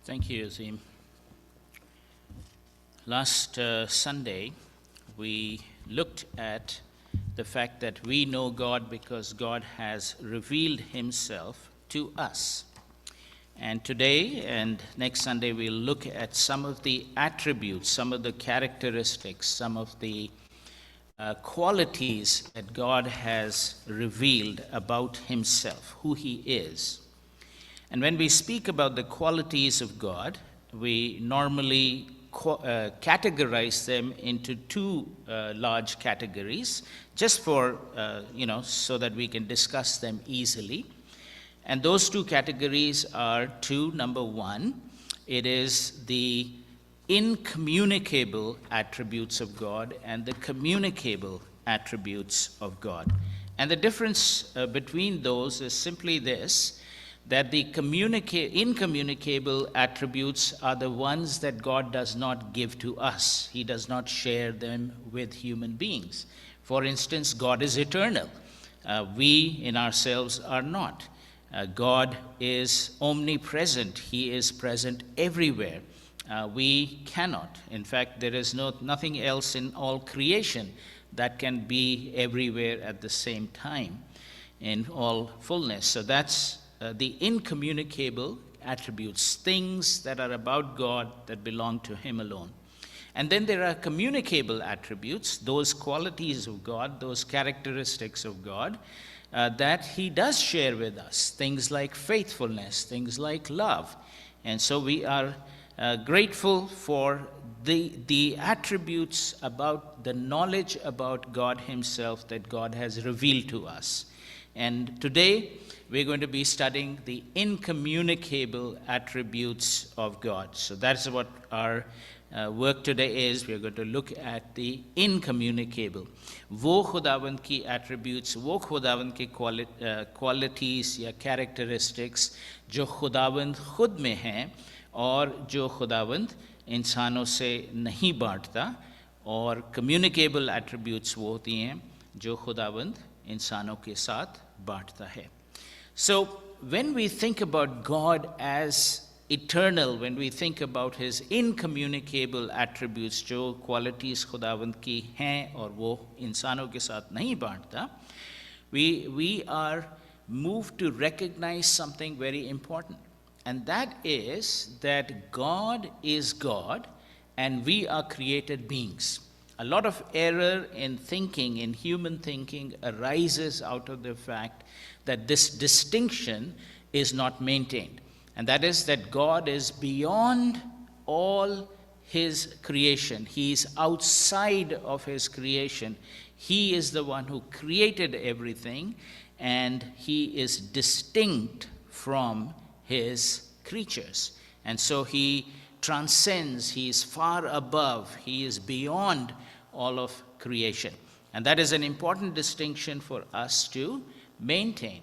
Thank you, Azim. Last Sunday, we looked at the fact that we know God because God has revealed himself to us. And today and next Sunday, we'll look at some of the attributes, some of the characteristics, some of the qualities that God has revealed about himself, who he is. And when we speak about the qualities of God, we normally categorize them into two large categories, just for, so that we can discuss them easily. And those two categories are number one, it is the incommunicable attributes of God and the communicable attributes of God. And the difference between those is simply this, that the incommunicable attributes are the ones that God does not give to us. He does not share them with human beings. For instance, God is eternal. We in ourselves are not. God is omnipresent. He is present everywhere. We cannot. In fact, there is nothing else in all creation that can be everywhere at the same time in all fullness. So that's the incommunicable attributes, things that are about God that belong to him alone. And then there are communicable attributes, those qualities of God, those characteristics of God that he does share with us, things like faithfulness, things like love. And so we are grateful for the attributes about the knowledge about God himself that God has revealed to us. And today, we're going to be studying the incommunicable attributes of God. So that's what our work today is. We're going to look at the incommunicable. वो खुदावंद की attributes, वो खुदावंद के qualities या characteristics जो खुदावंद खुद में हैं और जो खुदावंद इंसानों से नहीं बांटता, और communicable attributes वो होती हैं जो खुदावंद इंसानों के साथ बांटता है. So, when we think about God as eternal, when we think about his incommunicable attributes, जो qualities खुदावंद की हैं और वो इंसानों के साथ नहीं बांटता, we are moved to recognize something very important. And that is that God is God and we are created beings. A lot of error in thinking, in human thinking, arises out of the fact that this distinction is not maintained. And that is that God is beyond all his creation. He is outside of his creation. He is the one who created everything, and he is distinct from his creatures. And so he transcends, he is far above, he is beyond all of creation. And that is an important distinction for us to maintain.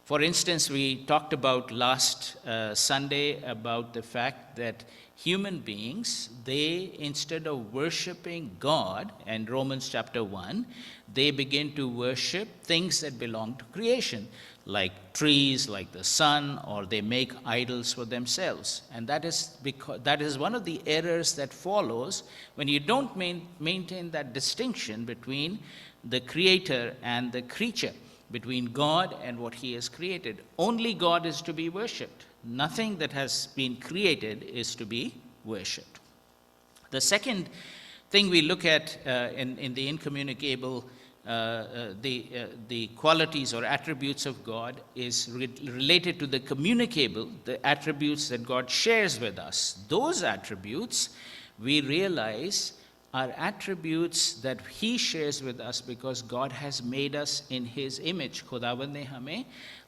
For instance, we talked about last Sunday about the fact that human beings, they, instead of worshiping God, and Romans chapter 1, they begin to worship things that belong to creation, like trees, like the sun, or they make idols for themselves. And that is one of the errors that follows when you don't maintain that distinction between the creator and the creature, between God and what he has created. Only God is to be worshipped. Nothing that has been created is to be worshipped. The second thing we look at in the incommunicable, the qualities or attributes of God is related to the communicable, the attributes that God shares with us. Those attributes, we realize, are attributes that he shares with us because God has made us in his image. खुदावंद ने हमें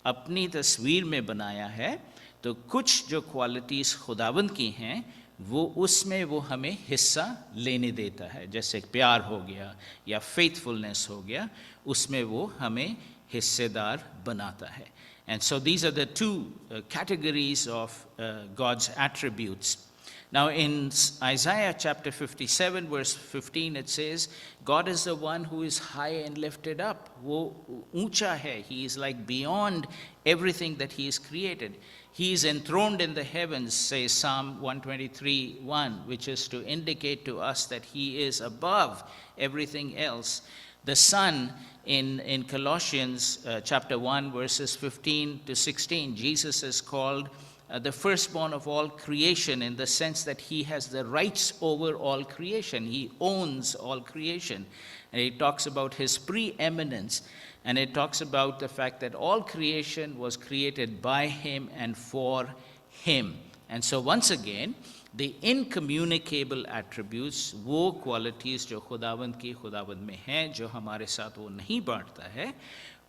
अपनी तस्वीर में बनाया है, तो कुछ जो क्वालिटीज़ खुदावंद की हैं वो उसमें वो हमें हिस्सा लेने देता है, जैसे प्यार हो गया या फेथफुलनेस हो गया, उसमें वो हमें हिस्सेदार बनाता है. And so these are the two categories of God's attributes. Now in Isaiah chapter 57 verse 15 it says, God is the one who is high and lifted up. वो ऊंचा है. He is like beyond everything that he has created. He is enthroned in the heavens, says Psalm 123:1, which is to indicate to us that he is above everything else. The Son, in Colossians chapter 1, verses 15 to 16, Jesus is called the firstborn of all creation, in the sense that he has the rights over all creation. He owns all creation. And he talks about his preeminence, and it talks about the fact that all creation was created by him and for him. And so once again, the incommunicable attributes, वो qualities जो खुदावंद की खुदावंद में हैं, जो हमारे साथ वो नहीं बांटता है,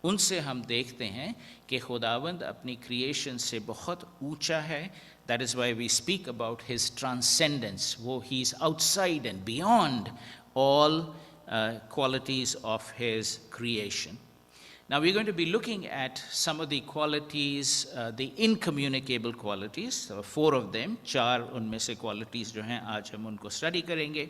उनसे हम देखते हैं कि खुदावंद अपनी क्रिएशन से बहुत ऊंचा है. That is why we speak about his transcendence. वो he is outside and beyond all qualities of his creation. Now we're going to be looking at some of the qualities, the incommunicable qualities, 4 of them. 4 उनमें से qualities जो हैं आज हम उनको study करेंगे.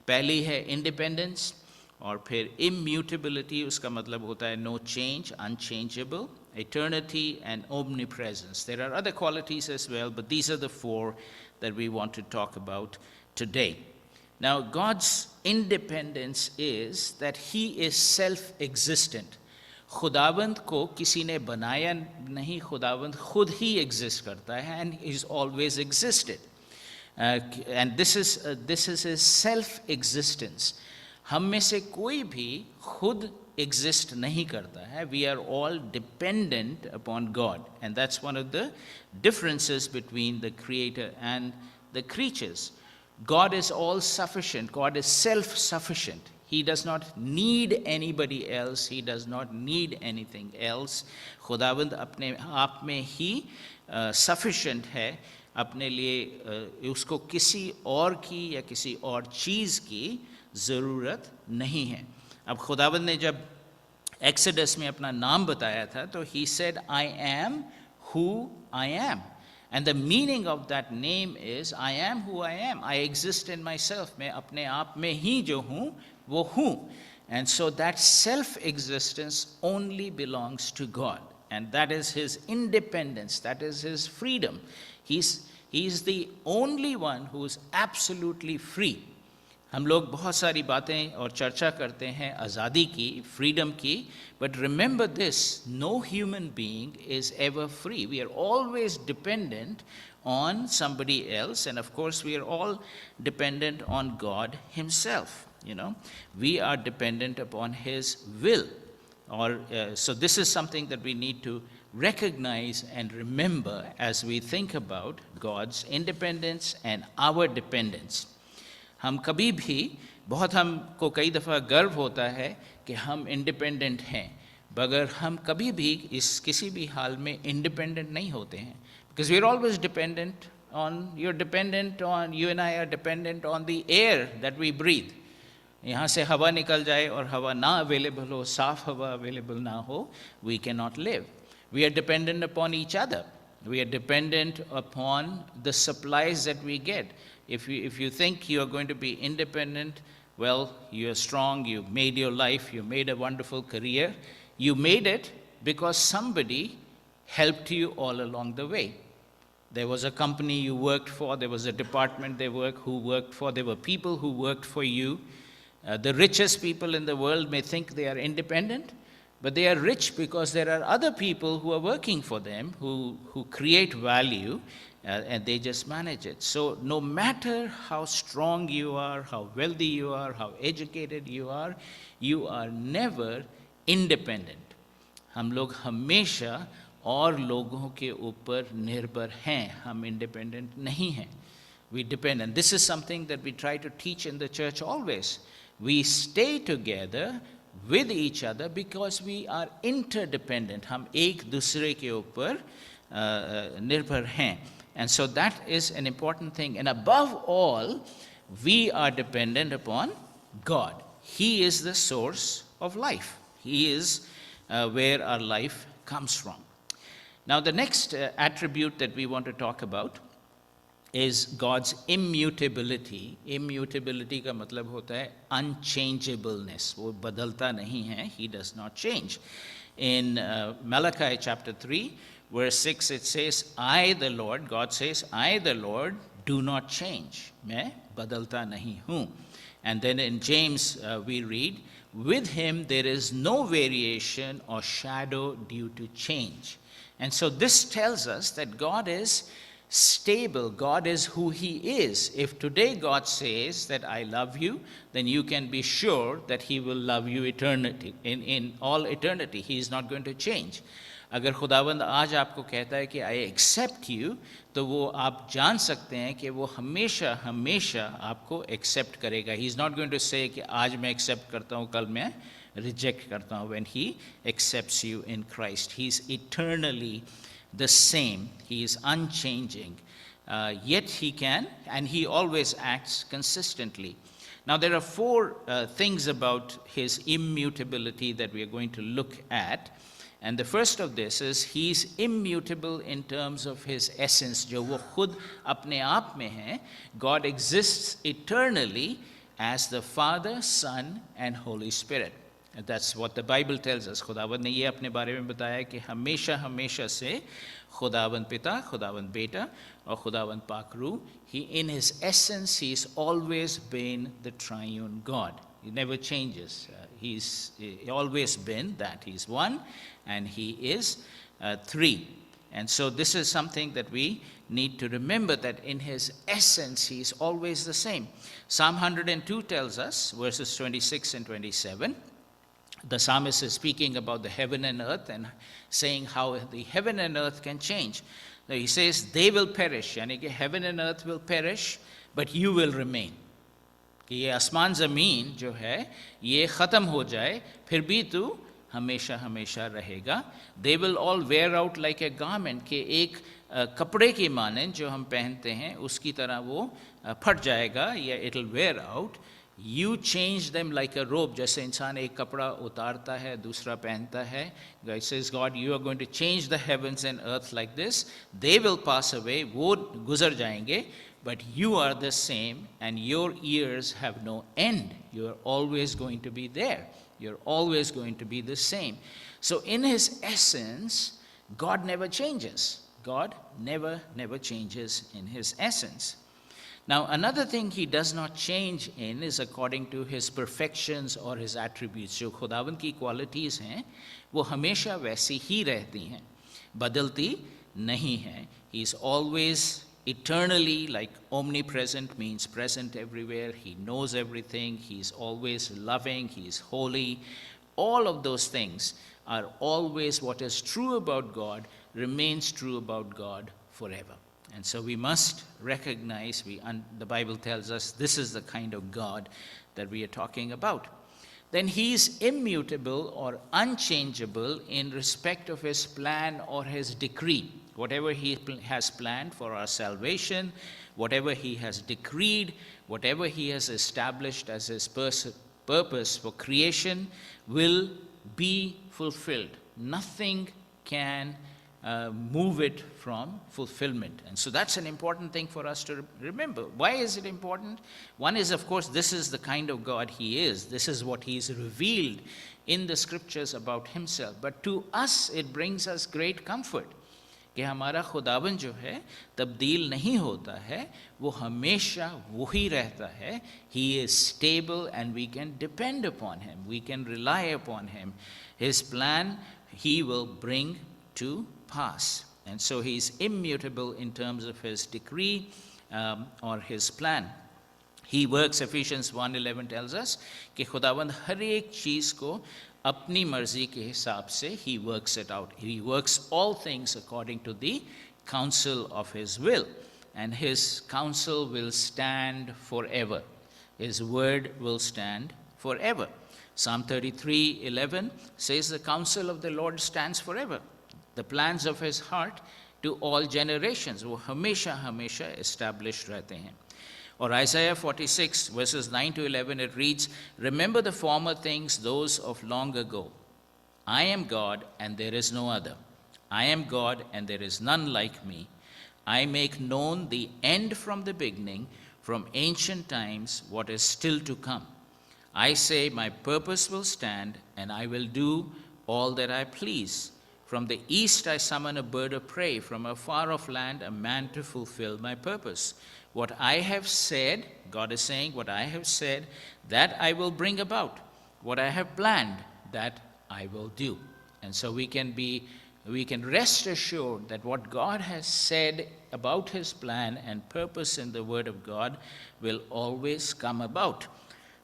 पहली है independence, और फिर immutability, उसका मतलब होता है no change, unchangeable, eternity and omnipresence. There are other qualities as well, but these are the 4 that we want to talk about today. Now God's independence is that he is self-existent. खुदावंद को किसी ने बनाया नहीं, खुदावंद खुद ही exist करता है, and he's always existed. And this is his self-existence. हम में से कोई भी खुद exist नहीं करता है. We are all dependent upon God, and that's one of the differences between the Creator and the creatures. God is all sufficient. God is self-sufficient. He does not need anybody else. He does not need anything else. खुदावंद अपने आप में ही sufficient है. अपने लिए उसको किसी और की या किसी और चीज़ की ज़रूरत नहीं है. अब खुदावंद ने जब एक्सोडस में अपना नाम बताया था, तो he said, I am who I am. And the meaning of that name is, I am who I am. I exist in myself. मैं अपने आप में ही जो हूँ, वो हूँ. And so that self-existence only belongs to God. And that is his independence. That is his freedom. He's the only one who is absolutely free. हम लोग बहुत सारी बातें और चर्चा करते हैं आज़ादी की, freedom की, but remember this, no human being is ever free. We are always dependent on somebody else, and of course we are all dependent on God himself. You know, we are dependent upon his will. So this is something that we need to recognize and remember as we think about God's independence and our dependence. हम कभी भी, बहुत हमको कई दफ़ा गर्व होता है कि हम इंडिपेंडेंट हैं, मगर हम कभी भी किसी भी हाल में इंडिपेंडेंट नहीं होते हैं. Because we are always dependent on, you and I are dependent on the air that we breathe. यहाँ से हवा निकल जाए और हवा ना अवेलेबल हो, साफ हवा अवेलेबल ना हो, we cannot live. We are dependent upon each other. We are dependent upon the supplies that we get. If you think you are going to be independent, well, you are strong, you made your life, you made a wonderful career. You made it because somebody helped you all along the way. There was a company you worked for, there was a department who worked for, there were people who worked for you. The richest people in the world may think they are independent, but they are rich because there are other people who are working for them, who create value, and they just manage it. So no matter how strong you are, how wealthy you are, how educated you are never independent. हम लोग हमेशा और लोगों के ऊपर निर्भर हैं, हम independent नहीं हैं. We depend, and this is something that we try to teach in the church always. We stay together with each other because we are interdependent. हम एक दूसरे के ऊपर निर्भर हैं. And so that is an important thing. And above all, we are dependent upon God. He is the source of life. He is where our life comes from. Now, the next attribute that we want to talk about is God's immutability. Immutability का मतलब होता है unchangeableness. वो बदलता नहीं है. He does not change. In Malachi chapter 3, verse 6, it says, I, the Lord, God says, I, the Lord, do not change. मैं बदलता नहीं हूँ. And then in James we read, with him there is no variation or shadow due to change. And so this tells us that God is stable. God is who he is. If today God says that I love you, then you can be sure that he will love you eternity, in all eternity. He is not going to change. अगर खुदावंद आज आपको कहता है कि I accept you, तो वो आप जान सकते हैं कि वो हमेशा हमेशा आपको एक्सेप्ट करेगा. He is not going to say कि आज मैं एक्सेप्ट करता हूँ, कल मैं रिजेक्ट करता हूँ. When he accepts you in Christ, he is eternally the same. He is unchanging. Yet he can, and he always acts consistently. Now, there are four things about his immutability that we are going to look at. And the first of this is he is immutable in terms of his essence. जो वो खुद अपने आप में है. God exists eternally as the Father, Son, and Holy Spirit. And that's what the Bible tells us. खुदावंद ने ये अपने बारे में बताया कि हमेशा हमेशा से खुदावंद पिता, खुदावंद बेटा और खुदावंद पाक रूह, he in his essence he's always been the triune God. He never changes. He's always been that. He's one and he is three. And so this is something that we need to remember, that in his essence he is always the same. Psalm 102 tells us, verses 26 and 27, the psalmist is speaking about the heaven and earth and saying how the heaven and earth can change. Now he says, they will perish, यानी कि heaven and earth will perish, but you will remain. कि ये आसमान ज़मीन जो है ये ख़त्म हो जाए, फिर भी तू हमेशा हमेशा रहेगा. They will all wear out like a garment, कि एक कपड़े की मानंद जो हम पहनते हैं उसकी तरह वो फट जाएगा, या it will wear out. You change them like a robe. जैसे इंसान एक कपड़ा उतारता है दूसरा पहनता है. God says, God, you are going to change the heavens and earth like this. They will pass away. वो गुजर जाएंगे. But you are the same, and your years have no end. You are always going to be there. You're always going to be the same. So in his essence, God never changes. God never changes in his essence. Now, another thing he does not change in is according to his perfections or his attributes. जो खुदावंद की qualities हैं, वो हमेशा वैसी ही रहती हैं, बदलती नहीं हैं. He is always eternally, like omnipresent means present everywhere. He knows everything. He is always loving. He is holy. All of those things are always what is true about God, remains true about God forever. And so we must recognize, the Bible tells us this is the kind of God that we are talking about. Then he is immutable or unchangeable in respect of his plan or his decree. Whatever he has planned for our salvation, whatever he has decreed, whatever he has established as his purpose for creation will be fulfilled. Nothing can move it from fulfillment. And so that's an important thing for us to remember. Why is it important? One is, of course, this is the kind of God he is. This is what he's revealed in the scriptures about himself. But to us, it brings us great comfort. कि हमारा खुदावन जो है तब्दील नहीं होता है, वो हमेशा वही रहता है. He is stable and we can depend upon him. We can rely upon him. His plan he will bring to pass. And so he is immutable in terms of his decree or his plan. He works, Ephesians 1:11 tells us, कि खुदावंद हर एक चीज़ को अपनी मर्जी के हिसाब से he works it out. He works all things according to the counsel of his will. And his counsel will stand forever. His word will stand forever. Psalm 33:11 says the counsel of the Lord stands forever. The plans of his heart to all generations. वो हमेशा हमेशा established रहते हैं. Or Isaiah 46, verses 9 to 11, it reads, remember the former things, those of long ago. I am God, and there is no other. I am God, and there is none like me. I make known the end from the beginning, from ancient times, what is still to come. I say, my purpose will stand, and I will do all that I please. From the east I summon a bird of prey, from a far off land a man to fulfill my purpose. What I have said, God is saying, what I have said, that I will bring about. What I have planned, that I will do. And so we can rest assured that what God has said about his plan and purpose in the Word of God will always come about.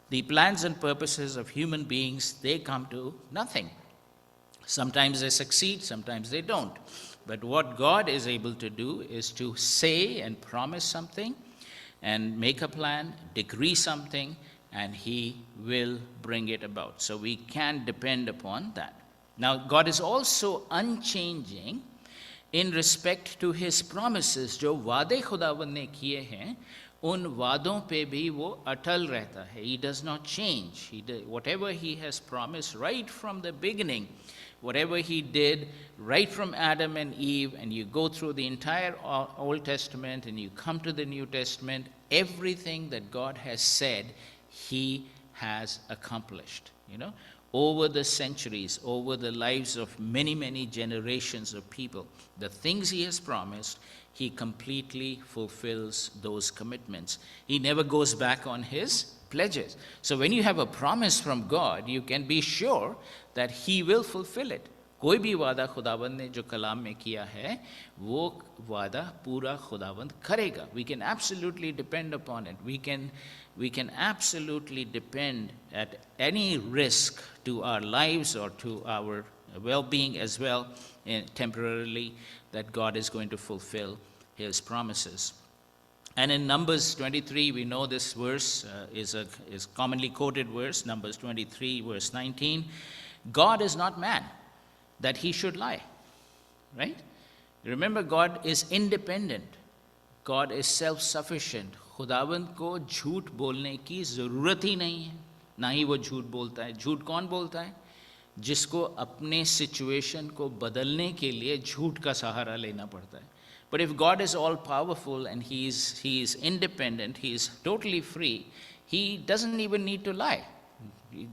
The plans and purposes of human beings, they come to nothing. Sometimes they succeed, sometimes they don't. But what God is able to do is to say and promise something and make a plan, decree something, and he will bring it about. So we can depend upon that. Now, God is also unchanging in respect to his promises. जो वादे खुदावंद ने किए हैं, उन वादों पे भी वो अटल रहता है. He does not change. Whatever he has promised right from the beginning, whatever he did right from Adam and Eve, and you go through the entire Old Testament and you come to the New Testament, everything that God has said, he has accomplished. Over the centuries, over the lives of many, many generations of people, the things he has promised, he completely fulfills those commitments. He never goes back on his pledges. So when you have a promise from God, you can be sure that he will fulfill it. कोई भी वादा खुदावंद ने जो कलाम में किया है, वो वादा पूरा खुदावंद करेगा. We can absolutely depend upon it. We can absolutely depend at any risk to our lives or to our well-being as well, temporarily, that God is going to fulfill his promises. And in Numbers 23, we know this verse is commonly quoted verse, Numbers 23, verse 19. God is not man, that he should lie, right? Remember, God is independent. God is self-sufficient. खुदावंद को झूठ बोलने की ज़रूरत ही नहीं है, ना ही वो झूठ बोलता है. झूठ कौन बोलता है? जिसको अपने सिचुएशन को बदलने के लिए झूठ का सहारा लेना पड़ता है. But if God is all powerful and he is independent, he is totally free, he doesn't even need to lie.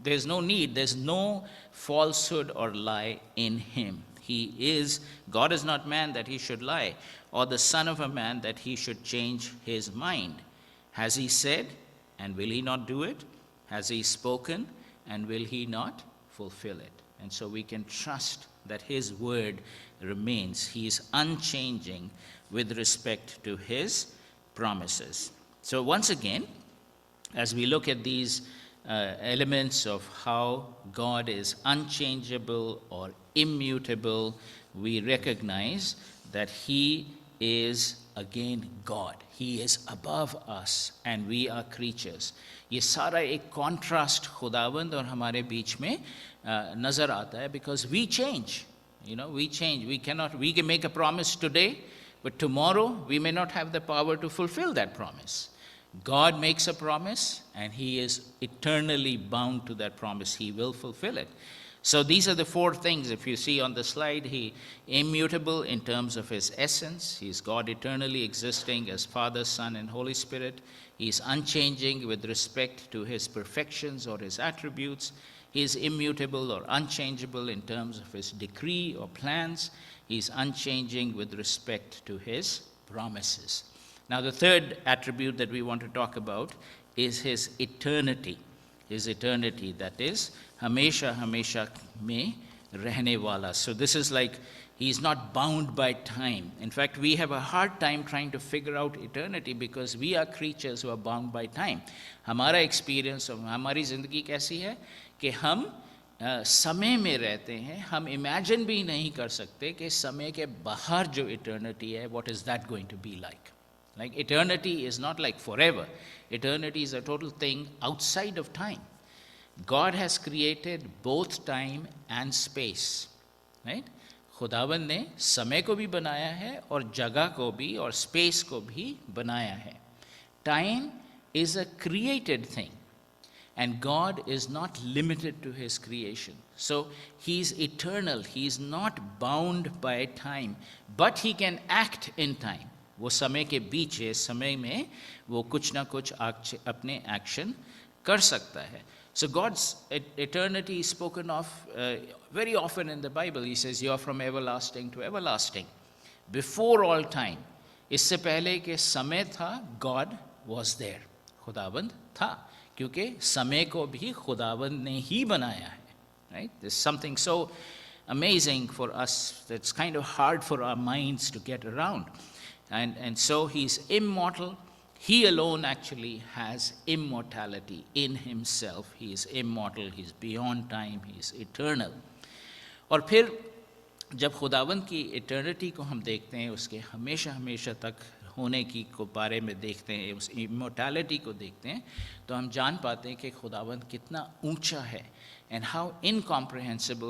There's no need, there's no falsehood or lie in him. God is not man that he should lie, or the son of a man that he should change his mind. Has he said, and will he not do it? Has he spoken, and will he not fulfill it? And so we can trust that his word remains. He is unchanging with respect to his promises. So once again, as we look at these elements of how God is unchangeable or immutable, we recognize that he is again God. He is above us and we are creatures. ये सारा एक contrast खुदावंद और हमारे बीच में नजर आता है, because we change. We change. We can make a promise today, but tomorrow we may not have the power to fulfill that promise. God makes a promise and he is eternally bound to that promise. He will fulfill it. So these are the four things. If you see on the slide, he immutable in terms of his essence. He is God eternally existing as Father, Son, and Holy Spirit. He is unchanging with respect to his perfections or his attributes. He is immutable or unchangeable in terms of his decree or plans. He is unchanging with respect to his promises. Now, the third attribute that we want to talk about is his eternity. His eternity, that is, hamesha hamesha mein rehne wala. So this is like he's not bound by time. In fact, we have a hard time trying to figure out eternity because we are creatures who are bound by time. हमारा experience of हमारी ज़िंदगी कैसी है कि हम समय में रहते हैं. हम imagine भी नहीं कर सकते कि समय के बाहर जो eternity है, what is that going to be like? Like eternity is not like forever. Eternity is a total thing outside of time. God has created both time and space, right? खुदावंद ने समय को भी बनाया है और जगह को भी और space को भी बनाया है. Time is a created thing, and God is not limited to his creation. So he's eternal. He's not bound by time, but he can act in time. वो समय के बीच है, समय में वो कुछ ना कुछ अपने एक्शन कर सकता है. So God's eternity is spoken of very often in the Bible. He says, you are from everlasting to everlasting. Before all time. इससे पहले के समय था, God was there. खुदाबंद था. क्योंकि समय को भी खुदाबंद ने ही बनाया है. Right? There's something so amazing for us that's kind of hard for our minds to get around. And so he's immortal. He alone actually has immortality in himself. He is immortal, he's beyond time, he is eternal. और फिर जब खुदावंद की eternity को हम देखते हैं, उसके हमेशा हमेशा तक होने की को बारे में देखते हैं, उस इमोर्टैलिटी को देखते हैं, तो हम जान पाते हैं कि खुदावंद कितना ऊंचा है एंड हाउ इनकॉम्प्रिहेंसिबल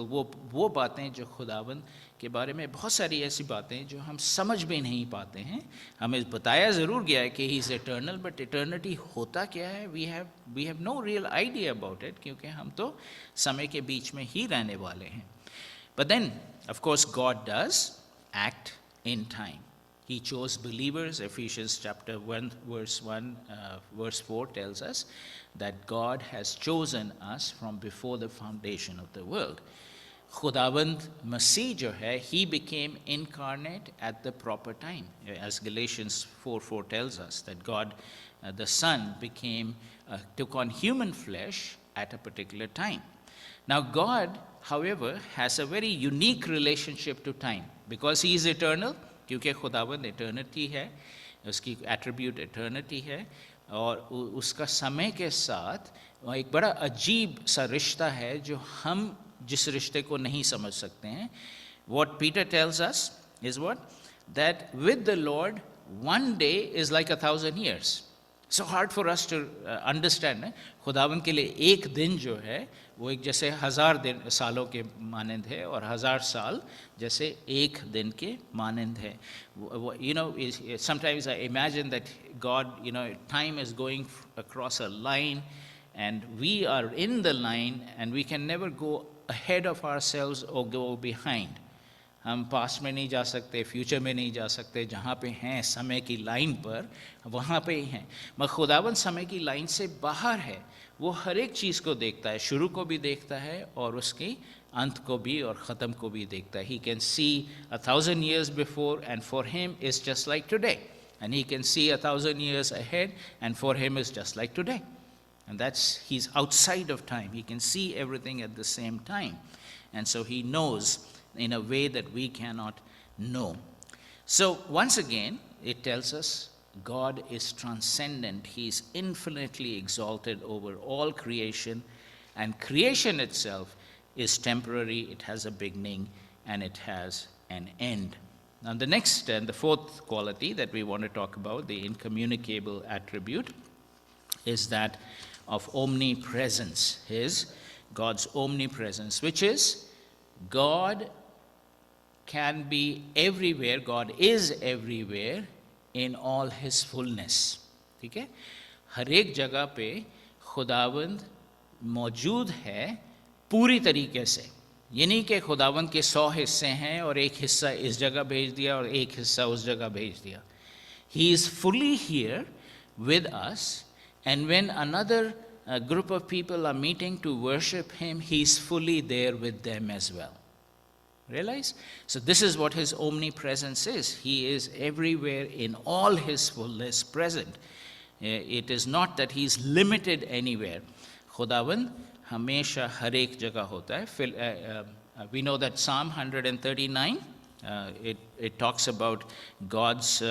वो बातें जो खुदावंद के बारे में बहुत सारी ऐसी बातें जो हम समझ भी नहीं पाते हैं. हमें बताया ज़रूर गया है कि he is eternal, but eternity होता क्या है, we have no real idea about it, क्योंकि हम तो समय के बीच में ही रहने वाले हैं. But then, of course, God does act in time. He chose believers. Ephesians chapter 1, verse 4 tells us that God has chosen us from before the foundation of the world. Khudawand Masih jo hai, he became incarnate at the proper time. As Galatians 4:4 tells us, that God, the Son, took on human flesh at a particular time. Now God, however, has a very unique relationship to time because he is eternal. क्योंकि खुदावंद eternity है, उसकी attribute eternity है, और उसका समय के साथ एक बड़ा अजीब सा रिश्ता है जो हम जिस रिश्ते को नहीं समझ सकते हैं. What Peter tells us is what? That with the Lord, one day is like 1,000 years. So hard for us to understand. खुदावंद के लिए एक दिन जो है वो एक जैसे 1,000 सालों के मानंद है, और 1,000 साल जैसे एक दिन के मानंद है. You know, sometimes I imagine that God, time is going across a line, and we are in the line, and we can never go ahead of ourselves or go behind. हम पास्ट में नहीं जा सकते, future में नहीं जा सकते. जहाँ पे हैं समय की लाइन पर, वहाँ पे ही हैं. मगर खुदावंद समय की लाइन से बाहर है. वो हर एक चीज़ को देखता है, शुरू को भी देखता है और उसकी अंत को भी और ख़त्म को भी देखता है. He can see 1,000 years before, and for him is just like today. And he can see 1,000 years ahead, and for him is just like today. And he's outside of time. He can see everything at the same time. And so he knows in a way that we cannot know. So once again, it tells us God is transcendent. He is infinitely exalted over all creation, and creation itself is temporary. It has a beginning and it has an end. Now the next and the fourth quality that we want to talk about, the incommunicable attribute, is that of omnipresence. God's omnipresence, which is God can be everywhere, God is everywhere in all his fullness. ठीक है, हर एक जगह पे खुदावंद मौजूद है पूरी तरीके से. ये नहीं कि खुदावंद के 100 हिस्से हैं और एक हिस्सा इस जगह भेज दिया और एक हिस्सा उस जगह भेज दिया. He is fully here with us, and when another group of people are meeting to worship him, he is fully there with them as well. Realize? So this is what his omnipresence is. He is everywhere in all his fullness present. It is not that he is limited anywhere. खुदावंद हमेशा हर एक जगह होता है. We know that Psalm 139, it talks about God's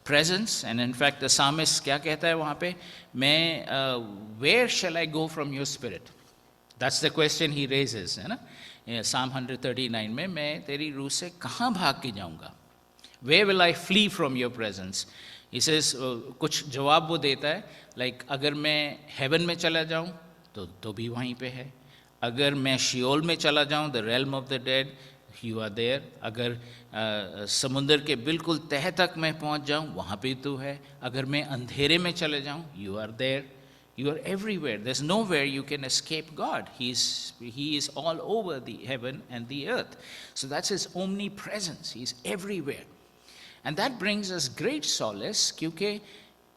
presence, and in fact the psalmist क्या कहता है वहाँ पे, where shall I go from your spirit? That's the question he raises, है ना. Psalm 139 में, मैं तेरी रूह से कहाँ भाग के जाऊँगा? Where will I flee from your presence? He says, कुछ जवाब वो देता है, like अगर मैं heaven में चला जाऊँ तो भी वहीं पे है. अगर मैं शियोल में चला जाऊँ, the realm of the dead, you are there. अगर समुंदर के बिल्कुल तह तक मैं पहुँच जाऊँ, वहाँ पे तू है. अगर मैं अंधेरे में चले जाऊँ, you are there. You are everywhere. There's nowhere you can escape God. He is all over the heaven and the earth. So that's his omnipresence. He's everywhere. And that brings us great solace, क्योंकि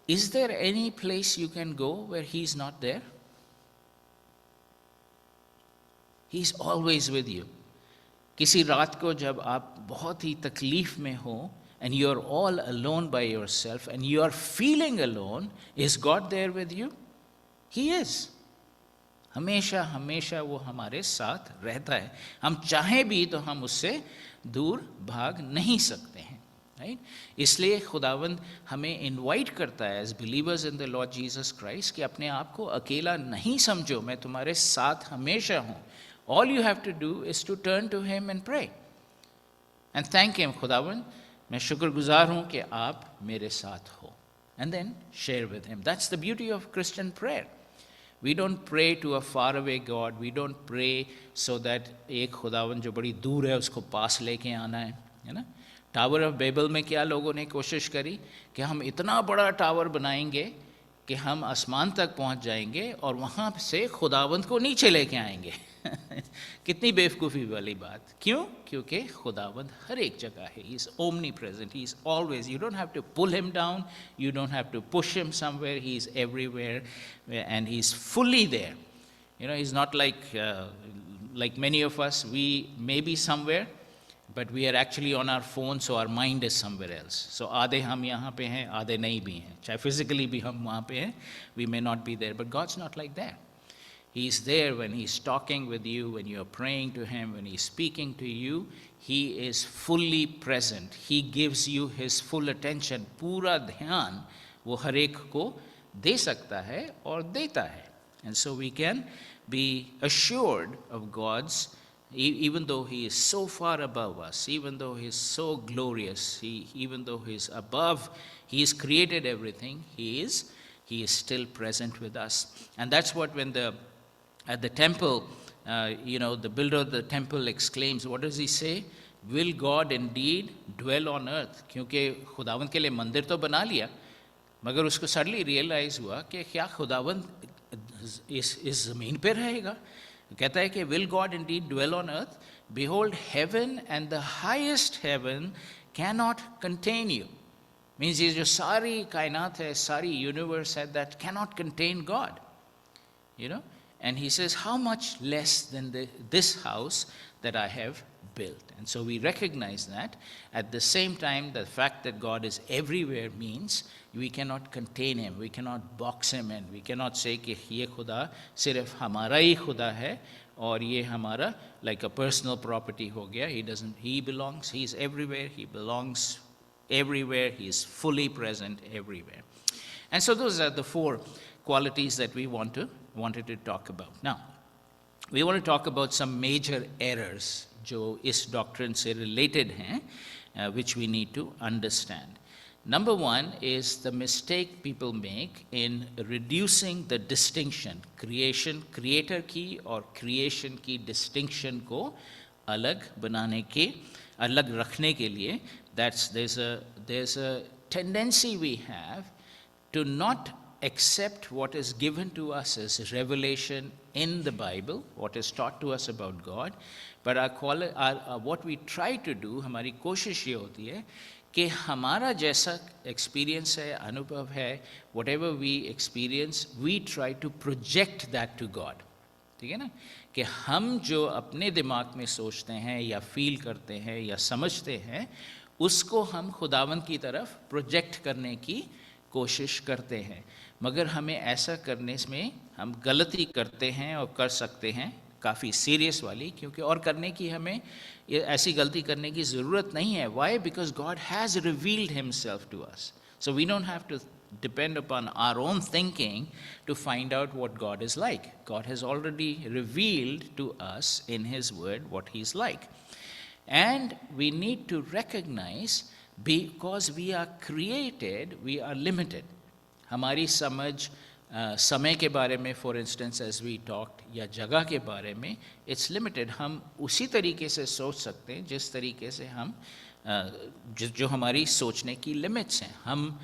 is there any place you can go where he's not there? He is always with you. किसी रात को जब आप बहुत ही तकलीफ में हो and you are all alone by yourself and you are feeling alone, is God there with you? He is. हमेशा हमेशा वो हमारे साथ रहता है। हम चाहें भी तो हम उससे दूर भाग नहीं सकते हैं, राइट? इसलिए खुदावंद हमें इनवाइट करता है as believers in the lord Jesus Christ कि अपने आप को अकेला नहीं समझो, मैं तुम्हारे साथ हमेशा हूँ। All you have to do is to turn to him and pray and thank him, खुदावंद मैं शुक्रगुजार हूँ कि आप मेरे साथ हो, and then share with him. That's the beauty of Christian prayer. We don't pray to a faraway God. We don't pray so that एक खुदावंद जो बड़ी दूर है उसको पास लेके आना है ना? टावर ऑफ बेबल में क्या लोगों ने कोशिश करी कि हम इतना बड़ा टावर बनाएंगे कि हम आसमान तक पहुंच जाएंगे और वहाँ से खुदावंद को नीचे लेके आएंगे। कितनी बेवकूफ़ी वाली बात। क्यों? क्योंकि खुदावंद हर एक जगह है। He is omnipresent, he is always. You don't have to pull him down, you don't have to push him somewhere, he is everywhere and he is fully there. You know, he's not like many of us. We may be somewhere, but we are actually on our phone, so our mind is somewhere else. So आधे हम यहाँ पे हैं, आधे नहीं भी हैं। चाहे physically भी हम वहाँ पे हैं, we may not be there, but God's not like that. He's there when he's talking with you, when you're praying to him, when he's speaking to you. He is fully present. He gives you his full attention. पूरा ध्यान वो हर एक को दे सकता है और देता है। And so we can be assured of God's, even though he is so far above us, even though he is so glorious, even though he is above, he has created everything, he is still present with us. And that's what when at the temple, the builder of the temple exclaims, what does he say? Will God indeed dwell on earth? क्योंकि खुदावंद के लिए मंदिर तो बना लिया, मगर उसको सडनली रियलाइज हुआ कि क्या खुदावंद इस ज़मीन पे रहेगा? कहता है कि will God indeed dwell on earth? Behold, heaven and the highest heaven cannot contain you. Means ये जो सारी कायनात है, सारी यूनिवर्स है, that cannot contain God. And he says, how much less than this house that I have built. And so we recognize that. At the same time, the fact that God is everywhere means we cannot contain him, we cannot box him in, we cannot say कि ये खुदा सिर्फ हमारा ही खुदा है और ये हमारा like a personal property हो गया. He belongs, he's everywhere, he belongs everywhere, he's fully present everywhere. And so those are the four qualities that we wanted to talk about. Now, we want to talk about some major errors जो इस doctrine से related हैं, which we need to understand. Number one is the mistake people make in reducing the distinction, creator की और creation की distinction को अलग बनाने के, अलग रखने के लिए, there's a tendency we have to not accept what is given to us as revelation in the Bible, what is taught to us about God, but what we try to do, हमारी कोशिश ये होती है कि हमारा जैसा experience है, अनुभव है, whatever we experience, we try to project that to God. ठीक है ना? कि हम जो अपने दिमाग में सोचते हैं या फील करते हैं या समझते हैं, उसको हम खुदावंद की तरफ प्रोजेक्ट करने की कोशिश करते हैं, मगर हमें ऐसा करने में हम गलती करते हैं और कर सकते हैं काफ़ी सीरियस वाली, क्योंकि और करने की हमें ऐसी गलती करने की ज़रूरत नहीं है. Why? Because God has revealed himself to us. So we don't have to depend upon our own thinking to find out what God is like. God has already revealed to us in his word what he's like. And we need to recognize, because we are created, we are limited. हमारी समझ समय के बारे में, for instance, as we talked, या जगह के बारे में, it's limited. हम उसी तरीके से सोच सकते हैं जिस तरीके से हम जो हमारी सोचने की लिमिट्स हैं. हम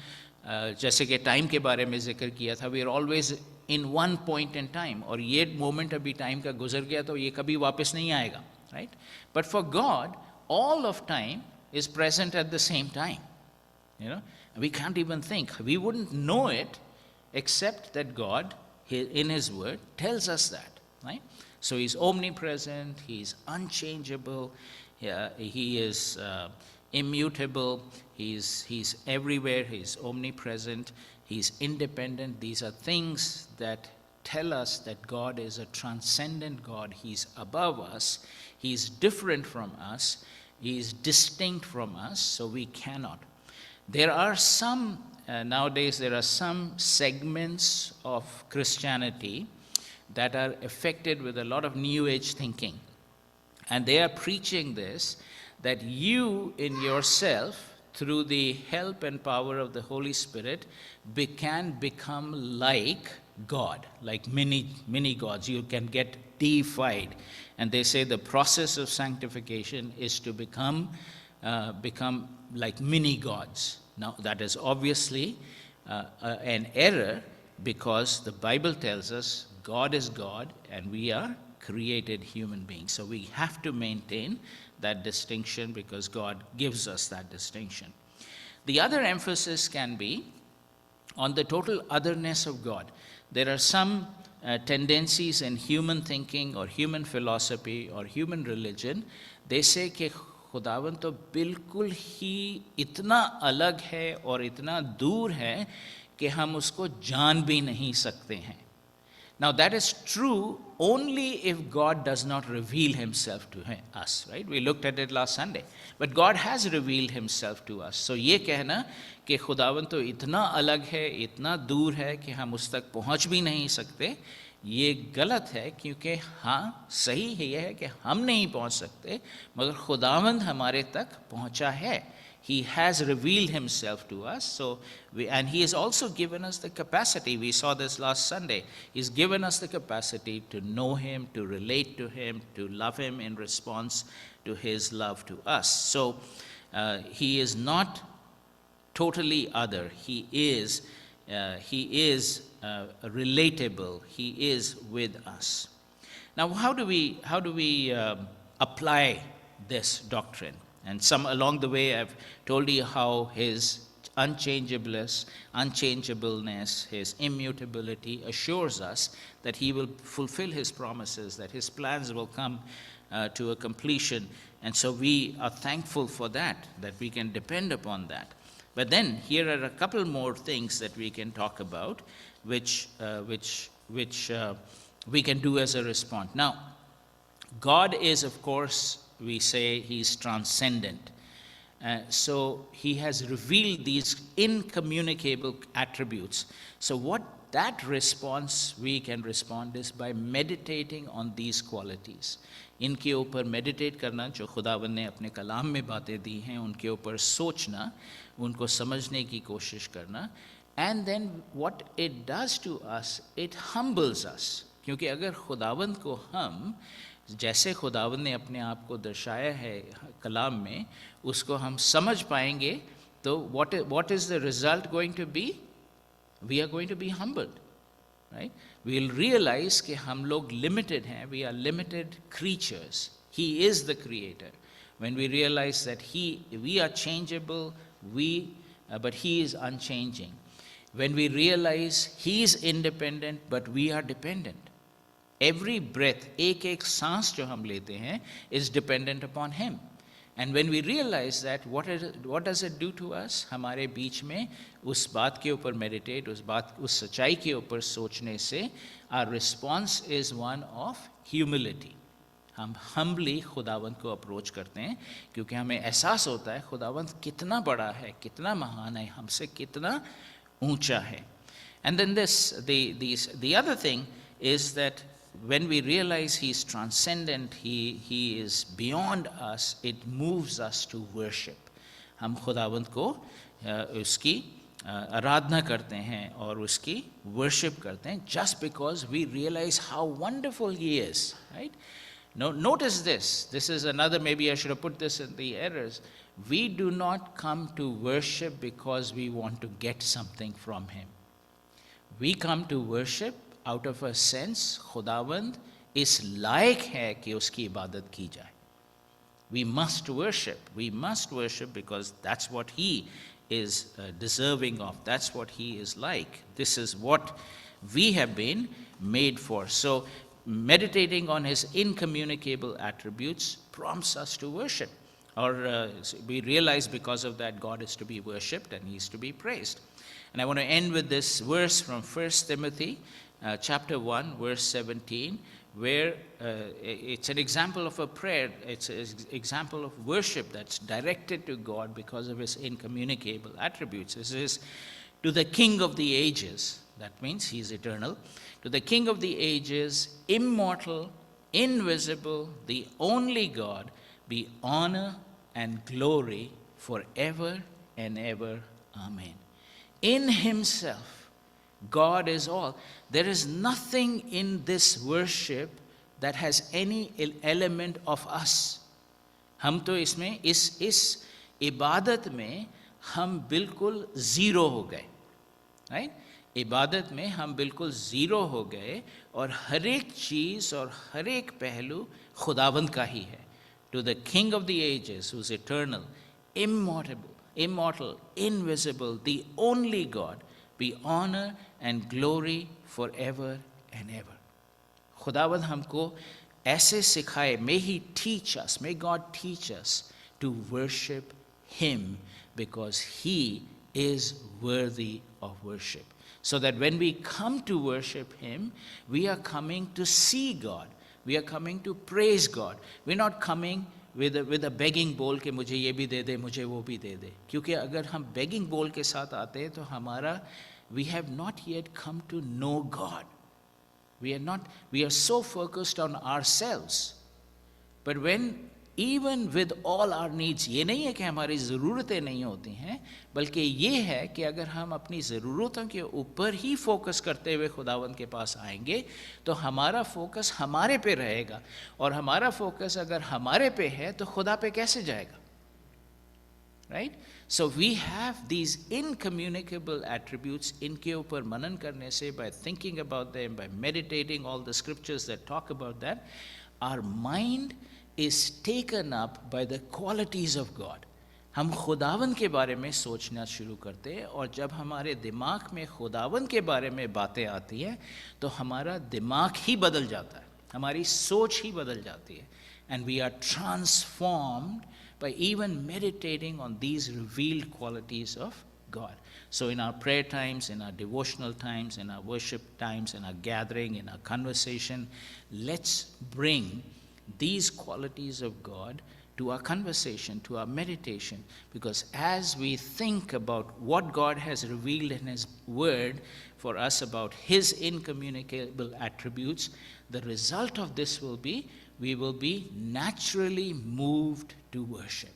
जैसे कि टाइम के बारे में जिक्र किया था, we are always in one point in time, और ये मोमेंट अभी टाइम का गुजर गया तो ये कभी वापस नहीं आएगा, right? But for God, all of time is present at the same time. We can't even think. We wouldn't know it except that God, in his word, tells us that, right? So he's omnipresent, he's unchangeable, he is immutable, he's everywhere, he's omnipresent, he's independent. These are things that tell us that God is a transcendent God. He's above us, he's different from us, he's distinct from us, so we cannot. There are some, nowadays there are some segments of Christianity that are affected with a lot of New Age thinking. And they are preaching this, that you in yourself, through the help and power of the Holy Spirit, can become like God, like mini gods. You can get deified. And they say the process of sanctification is to become like mini gods. Now, that is obviously an error, because the Bible tells us God is God and we are created human beings. So we have to maintain that distinction, because God gives us that distinction. The other emphasis can be on the total otherness of God. There are some tendencies in human thinking or human philosophy or human religion. They say कि खुदावन तो बिल्कुल ही इतना अलग है और इतना दूर है कि हम उसको जान भी नहीं सकते हैं. Now that is true only if God does not reveal himself to us, right? We looked at it last Sunday. But God has revealed himself to us. So ये कहना कि खुदावन तो इतना अलग है, इतना दूर है कि हम उस तक पहुंच भी नहीं सकते, ये गलत है. क्योंकि हाँ, सही है यह है कि हम नहीं पहुंच सकते, मगर खुदावंद हमारे तक पहुंचा है. He has revealed himself to us, and he has also given us the capacity. We saw this last Sunday. He's given us the capacity to know him, to relate to him, to love him in response to his love to us. So he is not totally other. He is relatable. He is with us. Now, how do we apply this doctrine? And some along the way, I've told you how his unchangeableness, his immutability assures us that he will fulfill his promises, that his plans will come to a completion. And so we are thankful for that we can depend upon that. But then here are a couple more things that we can talk about, which we can do as a response. Now, God is, of course, we say he's transcendent. So he has revealed these incommunicable attributes. So what that response we can respond is by meditating on these qualities. इनके ऊपर meditate करना, जो खुदावंद ने अपने कलाम में बातें दी हैं, उनके ऊपर सोचना, उनको समझने की कोशिश करना. And then what it does to us, it humbles us. क्योंकि अगर खुदावंद को हम जैसे खुदावंद ने अपने आप को दर्शाया है कलाम में, उसको हम समझ पाएंगे, तो what is the result going to be? We are going to be humbled, right? We will realize कि हम लोग limited हैं, we are limited creatures. He is the creator. When we realize that we are changeable, but he is unchanging. When we realize he is independent, but we are dependent. Every breath, एक सांस जो हम लेते हैं, is dependent upon him. And when we realize that, what does it do to us? हमारे बीच में उस बात के ऊपर meditate, उस सच्चाई के ऊपर सोचने से, our response is one of humility. हम humbly खुदावंद को approach करते हैं, क्योंकि हमें एहसास होता है खुदावंद कितना बड़ा है, कितना महान है, हमसे कितना ऊंचा है. And then the other thing is that when we realize he's transcendent, he is beyond us, it moves us to worship. हम खुदावंद को उसकी आराधना करते हैं और उसकी worship करते हैं, just because we realize how wonderful he is, right? Now, notice this is another, maybe I should have put this in the errors. We do not come to worship because we want to get something from him. We come to worship out of a sense, खुदावंद इस लायक है कि उसकी इबादत की जाए. We must worship because that's what he is deserving of. That's what he is like. This is what we have been made for. So meditating on his incommunicable attributes prompts us to worship. Or we realize because of that God is to be worshipped and he is to be praised. And I want to end with this verse from 1 Timothy chapter 1, verse 17, where it's an example of a prayer. It's an example of worship that's directed to God because of his incommunicable attributes. This is, to the King of the ages, that means he is eternal, to the King of the ages, immortal, invisible, the only God, be honor and glory forever and ever. Amen. In himself, God is all. There is nothing in this worship that has any element of us. हम तो इसमें इस इबादत में हम बिल्कुल zero हो गए, राइट? इबादत में हम बिल्कुल ज़ीरो हो गए और हर एक चीज़ और हर एक पहलू खुदावंद का ही है. To the King of the ages, who is eternal, immortal, invisible, the only God, be honor and glory forever and ever. खुदावंद हमको ऐसे सिखाए, may he teach us, may God teach us to worship him because he is worthy of worship. So that when we come to worship him, we are coming to see God. We are coming to praise God. We're not coming with a begging bowl कि मुझे ये भी दे दे, मुझे वो भी दे दे. क्योंकि अगर हम begging bowl के साथ आते हैं तो हमारा, we have not yet come to know God. We are so focused on ourselves. But when, even with all our needs, ये नहीं है कि हमारी ज़रूरतें नहीं होती हैं, बल्कि ये है कि अगर हम अपनी ज़रूरतों के ऊपर ही फोकस करते हुए खुदावंद के पास आएंगे तो हमारा फोकस हमारे पे रहेगा, और हमारा फोकस अगर हमारे पे है तो खुदा पे कैसे जाएगा, right? So we have these incommunicable attributes. इनके ऊपर मनन करने से, by thinking about them, by meditating all the scriptures that talk about that, our mind is taken up by the qualities of God. हम खुदावंद के बारे में सोचना शुरू करते हैं, और जब हमारे दिमाग में खुदावंद के बारे में बातें आती हैं तो हमारा दिमाग ही बदल जाता है, हमारी सोच ही बदल जाती है. And we are transformed by even meditating on these revealed qualities of God. So in our prayer times, in our devotional times, in our worship times, in our gathering, in our conversation, let's bring these qualities of God to our conversation, to our meditation, because as we think about what God has revealed in his word for us about his incommunicable attributes, the result of this will be, we will be naturally moved to worship.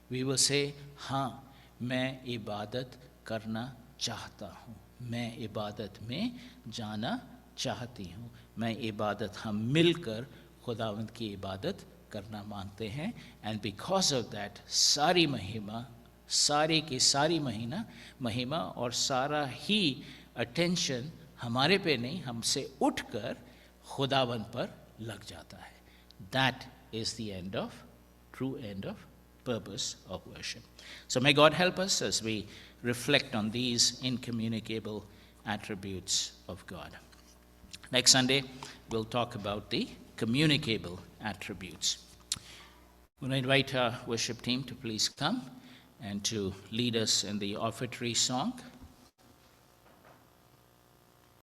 We will say, हाँ, मैं इबादत करना चाहता हूँ, मैं इबादत में जाना चाहती हूँ, मैं इबादत, हम मिलकर खुदावंद की इबादत करना मांगते हैं. And because of that, सारी महिमा, सारी की सारी महिमा और सारा ही attention हमारे पे नहीं, हमसे उठकर खुदावंद पर लग जाता है. That is the true end of purpose of worship. So may God help us as we reflect on these incommunicable attributes of God. Next Sunday, we'll talk about the communicable attributes. We'll invite our worship team to please come and to lead us in the offertory song.